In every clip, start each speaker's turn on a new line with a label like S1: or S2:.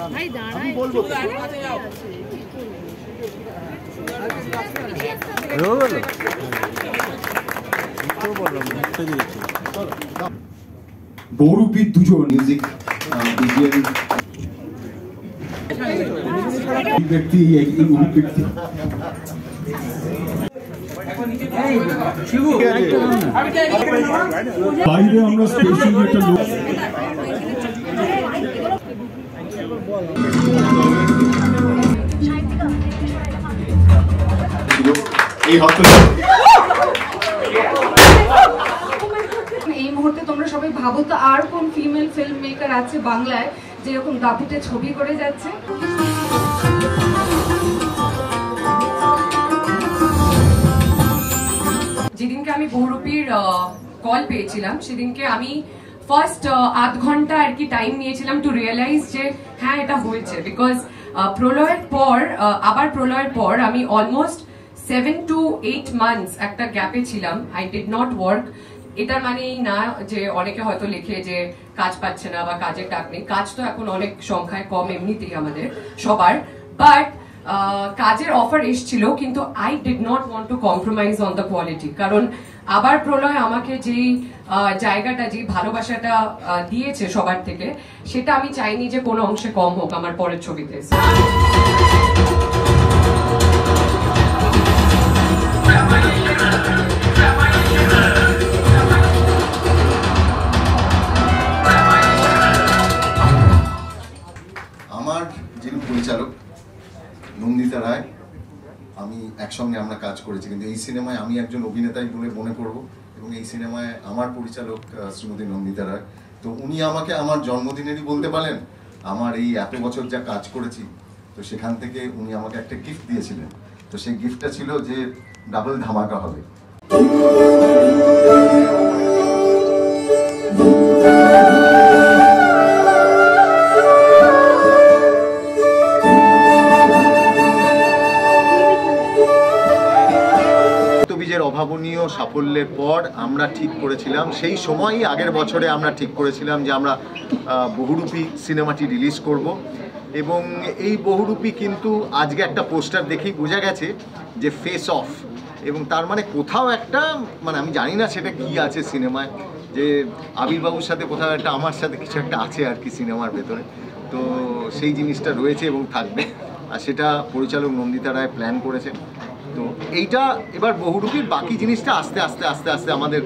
S1: আমি বলবো
S2: বহুরূপী দুজন মিউজিক বিজিএম ব্যক্তি ব্যক্তি বাইরে আমরা স্পেশাল একটা লোক এই
S3: মুহূর্তে তোমরা সবাই ভাবো তো আর কোন ফিমেল ফিল্ম মেকার আছে বাংলায় যেরকম দাপুটে ছবি করে যাচ্ছে। যেদিনকে আমি বহুরূপীর কল পেয়েছিলাম সেদিনকে আমি ফার্স্ট আধ ঘন্টা আর কি টাইম নিয়েছিলাম টু রিয়েলাইজ যে হ্যাঁ এটা হয়েছে, বিকজ প্রলয়ের পর আমি অলমোস্ট 7 to 8 months একটা গ্যাপে ছিলাম। I did not work. এটার মানে এই না যে অনেকে হয়তো লিখে যে কাজ পাচ্ছে না বা কাজের ডাক নেই, কাজ তো এখন অনেক সংখ্যায় কম এমনিতেই আমাদের সবার, বাট কাজের অফার এসেছিল, কিন্তু I did not want to compromise on the quality. কারণ আবার প্রলয় আমাকে যেই জায়গাটা, যে ভালোবাসাটা দিয়েছে সবার থেকে, সেটা আমি চাইনি যে কোনো অংশে কম হোক আমার পরের ছবিতে।
S2: আমার যিনি পরিচালক নন্দিতা রায়, আমি একসঙ্গে আমরা কাজ করেছি, কিন্তু এই সিনেমায় আমি একজন অভিনেতাই বলে মনে করব, এবং এই সিনেমায় আমার পরিচালক শ্রীমতী নন্দিতা রায়। তো উনি আমাকে আমার জন্মদিনেরই বলতে পারেন, আমার এই এত বছর যা কাজ করেছি, তো সেখান থেকে উনি আমাকে একটা গিফট দিয়েছিলেন। তো সেই গিফটটা ছিল যে ডাবল ধামাকা হবে। অভাবনীয় সাফল্যের পর আমরা ঠিক করেছিলাম, সেই সময়ই আগের বছরে আমরা ঠিক করেছিলাম যে আমরা বহুরূপী সিনেমাটি রিলিজ করব, এবং এই বহুরূপী কিন্তু আজকে একটা পোস্টার দেখেই বোঝা গেছে যে ফেস অফ, এবং তার মানে কোথাও একটা, মানে আমি জানি না সেটা কি আছে সিনেমায়, যে আবিরবাবুর সাথে কোথাও একটা আমার সাথে কিছু একটা আছে আর কি সিনেমার ভেতরে। তো সেই জিনিসটা রয়েছে এবং থাকবে, আর সেটা পরিচালক নন্দিতা রায় প্ল্যান করেছেন। তো এইটা এবার বহুরূপীর বাকি জিনিসটা আস্তে আস্তে আস্তে আস্তে আমাদের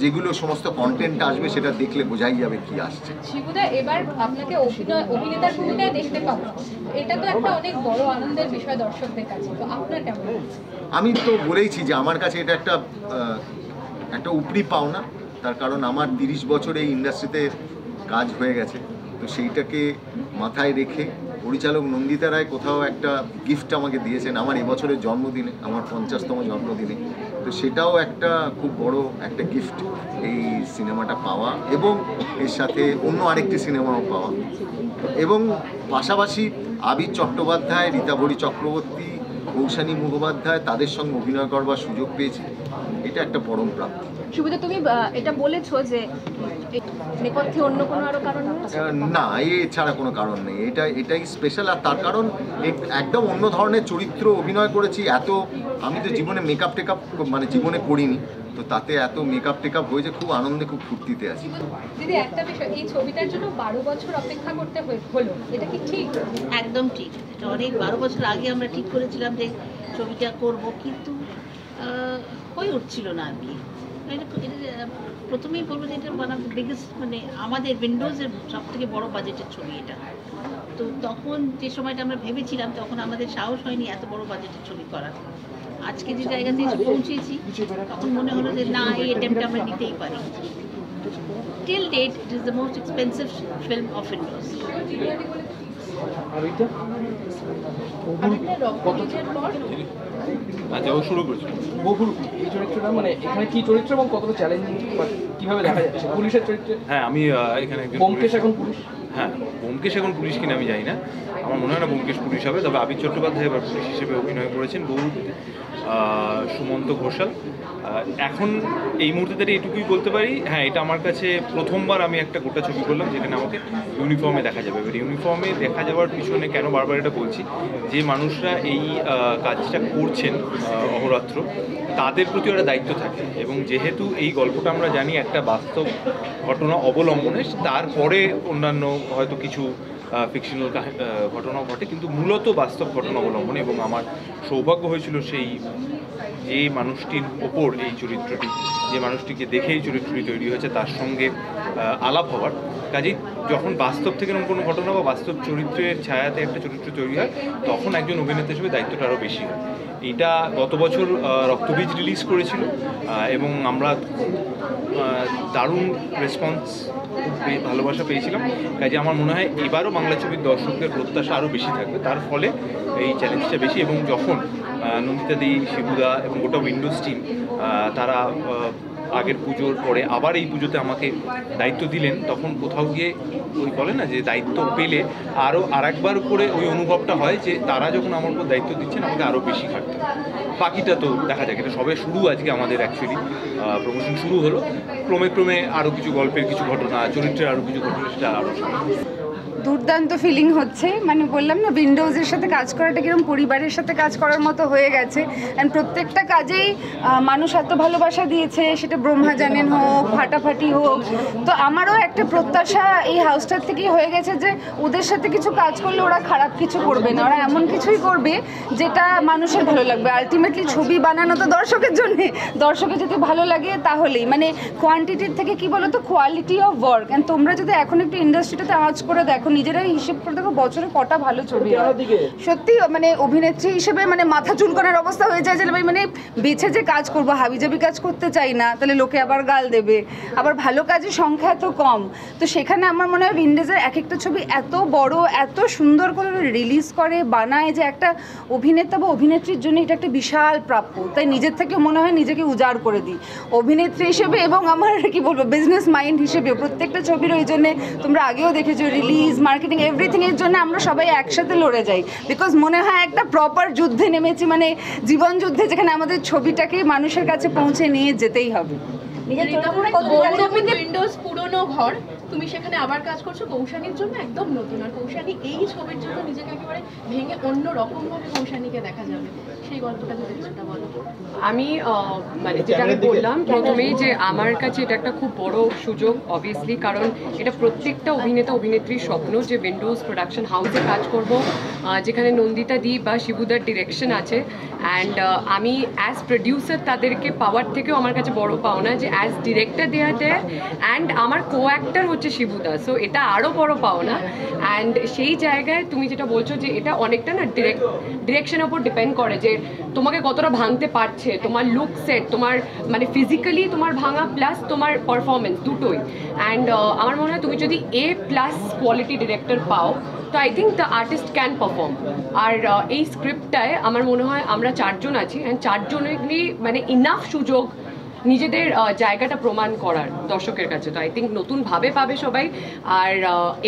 S2: যেগুলো সমস্ত কন্টেন্ট আসবে সেটা দেখলে বোঝাই যাবে কি আসছে।
S4: শিবুদা, এবার আপনাকে অভিনেতার ভূমিকায় দেখতে পাবো, এটা তো একটা অনেক বড় আনন্দের বিষয় দর্শকদের কাছে, তো আপনার কেমন?
S2: আমি তো বলেইছি যে আমার কাছে এটা একটা উপরি পাওনা, তার কারণ আমার 30 বছর এই ইন্ডাস্ট্রিতে কাজ হয়ে গেছে। তো সেইটাকে মাথায় রেখে পরিচালক নন্দিতা রায় কোথাও একটা গিফট আমাকে দিয়েছেন আমার এবছরের জন্মদিনে, আমার 50তম জন্মদিনে। তো সেটাও একটা খুব বড় একটা গিফট, এই সিনেমাটা পাওয়া, এবং এর সাথে অন্য আরেকটি সিনেমাও পাওয়া, এবং পাশাপাশি আবির চট্টোপাধ্যায়, রীতাভরি চক্রবর্তী, কৌশানী মুখোপাধ্যায়, তাদের সঙ্গে অভিনয় করবার সুযোগ পেয়েছি। এটা একটা পরম প্রাপ্তি।
S4: সুবিধা, তুমি এটা বলেছো যে নেপথ্যে অন্য কোনো আরো কারণ
S2: না, এছাড়া কোনো কারণ নেই, এটাই স্পেশাল। আর তার কারণ একদম অন্য ধরনের চরিত্র অভিনয় করেছি। আমি তো জীবনে মেকআপ টেকআপ মানে জীবনে করিনি, তো তাতে এত মেকআপ টেকআপ হয়েছে, খুব আনন্দে খুব ফুর্তিতে আছি।
S4: দিদি, একটা বিষয়, এই ছবিটার জন্য 12 বছর অপেক্ষা করতে হলো, এটা কি ঠিক?
S5: একদম ঠিক। অনেক 12 বছর আগে আমরা ঠিক করেছিলাম যে ছবিটা করব, কিন্তু হয়ে উঠছিল না আর কি। প্রথমেই বলবো যে এটা ওয়ান অফ দ্য বিগেস্ট, মানে আমাদের উইন্ডোজের সব থেকে বড় বাজেটের ছবি এটা। তো তখন যে সময়টা আমরা ভেবেছিলাম, তখন আমাদের সাহস হয়নি এত বড় বাজেটের ছবি করার। আজকে যে জায়গাতে এসে পৌঁছেছি, তখন মনে হলো যে না, এই অ্যাটেম্পটা আমরা নিতেই পারি। Till that it is the most expensive film of Windows.
S6: আচ্ছা, ও শুরু করেছে বহুরূপী এই চরিত্রটা, মানে এখানে কি চরিত্র এবং কতটা চ্যালেঞ্জিং কিভাবে দেখা যাচ্ছে পুলিশের চরিত্রে?
S7: হ্যাঁ, আমি এখানে
S6: ব্যোমকেশ এখন পুলিশ।
S7: হ্যাঁ, ব্যোমকেশ এখন পুলিশ কিনা আমি জানি না, আমার মনে হয় না ব্যোমকেশ পুলিশ হবে, তবে আবির চট্টোপাধ্যায় এবার পুলিশ হিসেবে অভিনয় করেছেন বহুরূপীতে। সুমন্ত ঘোষাল। এখন এই মুহূর্তে দাঁড়িয়ে এটুকুই বলতে পারি, হ্যাঁ এটা আমার কাছে প্রথমবার আমি একটা গোটা ছবি করলাম যেখানে আমাকে ইউনিফর্মে দেখা যাবে। এবার ইউনিফর্মে দেখা যাওয়ার পিছনে কেন বারবার এটা বলছি, যে মানুষরা এই কাজটা করছেন অহরাত্র, তাদের প্রতি একটা দায়িত্ব থাকে। এবং যেহেতু এই গল্পটা আমরা জানি একটা বাস্তব ঘটনা অবলম্বনে, তারপরে অন্যান্য হয়তো কিছু ফিকশনাল ঘটনাও ঘটে, কিন্তু মূলত বাস্তব ঘটনা অবলম্বনে। এবং আমার সৌভাগ্য হয়েছিল সেই যে মানুষটির ওপর এই চরিত্রটি, যে মানুষটিকে দেখে এই চরিত্রটি তৈরি হয়েছে, তার সঙ্গে আলাপ হওয়ার। কাজেই যখন বাস্তব থেকে কোনো ঘটনা বা বাস্তব চরিত্রের ছায়াতে একটা চরিত্র তৈরি হয়, তখন একজন অভিনেতা হিসেবে দায়িত্বটা আরও বেশি হয়। এটা গত বছর রক্তবীজ রিলিজ করেছিল এবং আমরা দারুণ রেসপন্স, ভালোবাসা পেয়েছিলাম। কাজে আমার মনে হয় এবারও বাংলা ছবির দর্শকদের প্রত্যাশা আরও বেশি থাকবে, তার ফলে এই চ্যালেঞ্জটা বেশি। এবং যখন নন্দিতা দি, শিবুদা এবং গোটা উইন্ডোজ টিম তারা আগের পুজোর পরে আবার এই পুজোতে আমাকে দায়িত্ব দিলেন, তখন কোথাও গিয়ে ওই বলে না যে দায়িত্ব পেলে আরও আরেকবার করে ওই অনুভবটা হয় যে তারা যখন আমার উপর দায়িত্ব দিচ্ছেন আমাকে আরও বেশি খাটতে। বাকিটা তো দেখা যাক, এটা সবে শুরু। আজকে আমাদের অ্যাকচুয়ালি প্রমোশন শুরু হলো, ক্রমে ক্রমে আরও কিছু গল্পের কিছু ঘটনা, চরিত্রের আরও কিছু ঘটনা, সেটা আরও
S1: দুর্দান্ত ফিলিং হচ্ছে। মানে বললাম না, উইন্ডোজের সাথে কাজ করাটা কিরকম পরিবারের সাথে কাজ করার মতো হয়ে গেছে। অ্যান্ড প্রত্যেকটা কাজেই মানুষ এত ভালোবাসা দিয়েছে, সেটা ব্রহ্মা জানেন হোক, ফাটাফাটি হোক। তো আমারও একটা প্রত্যাশা এই হাউসটার থেকেই হয়ে গেছে যে ওদের সাথে কিছু কাজ করলে ওরা খারাপ কিছু করবে না, ওরা এমন কিছুই করবে যেটা মানুষের ভালো লাগবে। আলটিমেটলি ছবি বানানো তো দর্শকের জন্যে, দর্শকের যদি ভালো লাগে তাহলেই, মানে কোয়ান্টিটির থেকে কি বলো তো কোয়ালিটি অফ ওয়ার্ক। অ্যান্ড তোমরা যদি এখন একটু ইন্ডাস্ট্রিটাতে আওয়াজ করে দেখো, নিজেরাই হিসেব করে দেখো বছরে কটা ভালো ছবি হয়। সত্যি মানে অভিনেত্রী হিসেবে মানে মাথা চুলকানোর অবস্থা হয়ে যায় যে মানে বেছে যে কাজ করবো, হাবিজাবি কাজ করতে চাই না, তাহলে লোকে আবার গাল দেবে। আবার ভালো কাজের সংখ্যা এত কম, তো সেখানে আমার মনে হয় উইন্ডোজের এক একটা ছবি এত বড়, এত সুন্দর করে রিলিজ করে, বানায়, যে একটা অভিনেতা বা অভিনেত্রীর জন্য এটা একটা বিশাল প্রাপ্য। তাই নিজের থেকে মনে হয় নিজেকে উজাড় করে দিই অভিনেত্রী হিসেবে, এবং আমার কি বলবো বিজনেস মাইন্ড হিসেবেও। প্রত্যেকটা ছবির ওই জন্যে তোমরা আগেও দেখেছো, রিলিজ, মার্কেটিং, এভরিথিংয়ের জন্য আমরা সবাই একসাথে লড়ে যাই। বিকজ মনে হয় একটা প্রপার যুদ্ধে নেমেছি, মানে জীবন যুদ্ধে, যেখানে আমাদের ছবিটাকে মানুষের কাছে পৌঁছে নিয়ে যেতেই হবে।
S4: উইন্ডোজ পুরনো ঘর, তুমি সেখানে আবার কাজ করছো কৌশানীর জন্য একদম নতুন। আর কৌশানী এই ছবির জন্য নিজেকে একেবারে ভেঙে অন্য রকম ভাবে কৌশানীকে দেখা যাবে, সেই গল্পটা যদি কিছুটা বলো।
S3: আমি মানে যেটা আমি বললাম প্রথমেই, যে আমার কাছে এটা একটা খুব বড় সুযোগ অবভিয়াসলি, কারণ এটা প্রত্যেকটা অভিনেতা অভিনেত্রীর স্বপ্ন যে উইন্ডোজ প্রোডাকশন হাউসে কাজ করব, যেখানে নন্দিতা দি বা শিবুদার ডিরেকশন আছে। অ্যান্ড আমি অ্যাজ প্রডিউসার তাদেরকে পাওয়ার থেকেও আমার কাছে বড় পাওনা যে অ্যাজ ডিরেক্টর দেয়া দেয়, অ্যান্ড আমার কো অ্যাক্টর হচ্ছে শিবুদা। সো এটা আরও বড় পাওনা। অ্যান্ড সেই জায়গায় তুমি যেটা বলছো যে এটা অনেকটা না ডিরেকশনের উপর ডিপেন্ড করে, যে তোমাকে কতটা ভাঙতে পারছে, তোমার লুক সেট, তোমার মানে ফিজিক্যালি তোমার ভাঙা প্লাস তোমার পারফরমেন্স দুটোই। অ্যান্ড আমার মনে হয় তুমি যদি A+ কোয়ালিটি ডিরেক্টর পাও, তো I think the artist can perform. আর এই স্ক্রিপ্টটায় আমার মনে হয় আমরা 4 জন আছি, অ্যান্ড 4 জনেরই মানে ইনাফ সুযোগ নিজেদের জায়গাটা প্রমাণ করার দর্শকের কাছে। তো আই থিঙ্ক নতুনভাবে পাবে সবাই। আর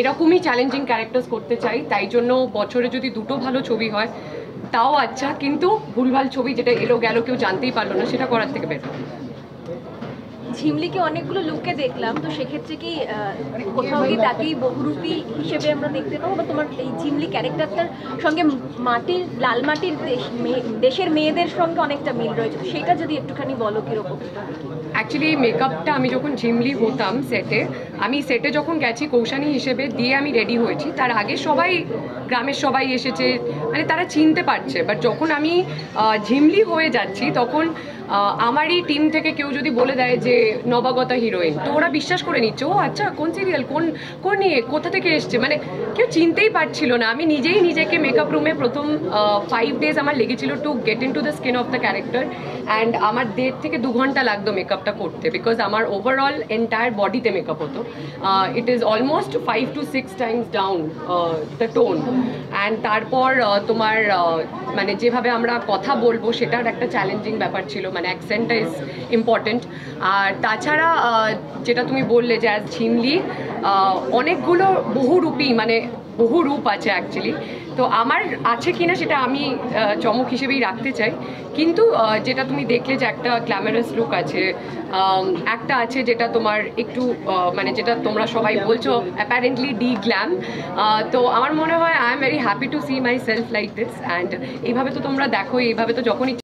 S3: এরকমই চ্যালেঞ্জিং ক্যারেক্টার্স করতে চাই, তাই জন্য বছরে যদি 2টো ভালো ছবি হয় তাও আচ্ছা, কিন্তু ভুলভাল ছবি যেটা এলো গেল কেউ জানতেই পারলো না, সেটা করার থেকে বেটার।
S8: ঝিমলিকে অনেকগুলো লুকে দেখলাম, তো সেক্ষেত্রে কি কোথাও কি তাকেই বহুরূপী হিসেবে আমরা দেখতে পাবো, বা তোমার এই ঝিমলি ক্যারেক্টারটার সঙ্গে মাটির, লাল মাটির দেশের মেয়েদের সঙ্গে অনেকটা মিল রয়েছে, সেটা যদি একটুখানি বলো কীরকম?
S3: অ্যাকচুয়ালি মেকআপটা আমি যখন ঝিমলি হতাম সেটে, আমি সেটে যখন গেছি কৌশানী হিসেবে দিয়ে আমি রেডি হয়েছি, তার আগে সবাই গ্রামের সবাই এসেছে, মানে তারা চিনতে পারছে। বাট যখন আমি ঝিমলি হয়ে যাচ্ছি, তখন আমারই টিম থেকে কেউ যদি বলে দেয় যে নবাগতা হিরোইন, তো ওরা বিশ্বাস করে নিচ্ছে, ও আচ্ছা কোন সিরিয়াল, কোন নিয়ে, কোথা থেকে এসছে, মানে কেউ চিনতেই পারছিল না। আমি নিজেই নিজেকে মেকআপ রুমে প্রথম 5 days আমার লেগেছিল to get in to the skin of the character. And আমার 1.5 থেকে 2 ঘন্টা লাগতো মেকআপটা করতে, বিকজ আমার ওভারঅল এন্টায়ার বডিতে মেকআপ হতো। It is almost 5 to 6 times down the tone. And তারপর তোমার মানে যেভাবে আমরা কথা বলবো সেটার একটা চ্যালেঞ্জিং ব্যাপার ছিল, মানে অ্যাকসেন্টটা ইজ ইম্পর্টেন্ট। আর তাছাড়া যেটা তুমি বললে যে অ্যাজ ঝিমলি অনেকগুলো বহুরূপী মানে বহু রূপ আছে অ্যাকচুয়ালি, তো আমার আছে কিনা সেটা আমি চমক হিসেবেই রাখতে চাই। কিন্তু যেটা তুমি দেখলে যে একটা গ্ল্যামারাস লুক আছে, একটা আছে যেটা তোমার একটু মানে যেটা তোমরা সবাই বলছো অ্যাপারেন্টলি গ্ল্যাম, তো আমার মনে হয় I am very happy to see myself like this. And এইভাবে তো তোমরা দেখো, এইভাবে তো যখনই